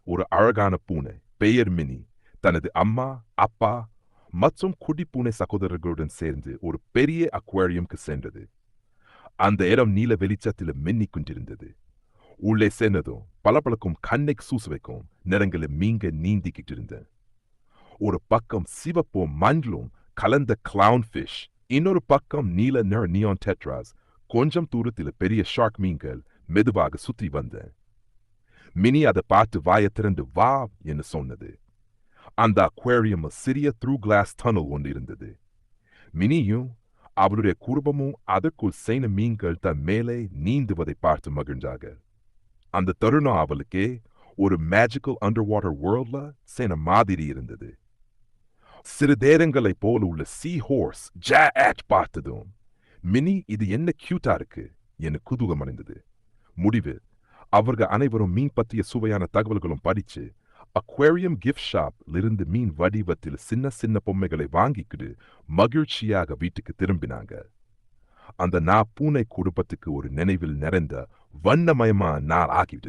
ஒரு அழகான பூனை பெயர் மினி தனது அம்மா அப்பா மற்றும் குடி பூனை சகோதரர்களுடன் சேர்ந்து ஒரு பெரிய அக்வாரியம்க்கு சென்றது. அந்த இடம் நீல வெளிச்சத்தில் மின்னிக் கொண்டிருந்தது. உள்ளே சென்றதும் பளபளக்கும் கண்ணைக் சூச வைக்கும் நிறங்களில் மீன்கள் நீந்திக்கிட்டு இருந்தன. ஒரு பக்கம் சிவப்பும் மஞ்சளும் கலந்த கிளவுன் ஃபிஷ், இன்னொரு பக்கம் நீல நிற நியான் டெட்ராஸ். கொஞ்சம் தூரத்தில் பெரிய ஷார்க் மீன்கள் மெதுவாக சுற்றி வந்தன. மினி அதை பார்த்து வாயை திறந்து வா என்று சொன்னது. அந்த அக்வேரியம் சிறிய த்ரூ கிளாஸ் டனல் ஒன்று இருந்தது. மினியும் அவருடைய குடும்பமும் அதற்குள் சேன மீன்கள் தன் மேலே நீந்துவதை பார்த்து மகிழ்ந்தார்கள். அந்த தருணம் அவளுக்கே ஒரு மேஜிக்கல் அண்டர் வாட்டர் வேர்ல்ட்ல சேன மாதிரி இருந்தது. சிறு தேரங்களைப் போல உள்ள சீ ஹோர்ஸ் ஜாட் பார்த்ததும் மினி இது என்ன கியூட்டா இருக்கு என்று குதூகம் அடைந்தது. முடிவில் அவர்கள் அனைவரும் மீன் பற்றிய சுவையான தகவல்களும் படிச்சு அக்வேரியம் கிஃப்ட் ஷாப்ல இருந்து மீன் வடிவத்தில் சின்ன சின்ன பொம்மைகளை வாங்கிக்கிட்டு மகிழ்ச்சியாக வீட்டுக்கு திரும்பினாங்க. அந்த பூனை குடும்பத்துக்கு ஒரு நினைவில் நிறைந்த வண்ணமயமான நாள் ஆகிவிட்டது.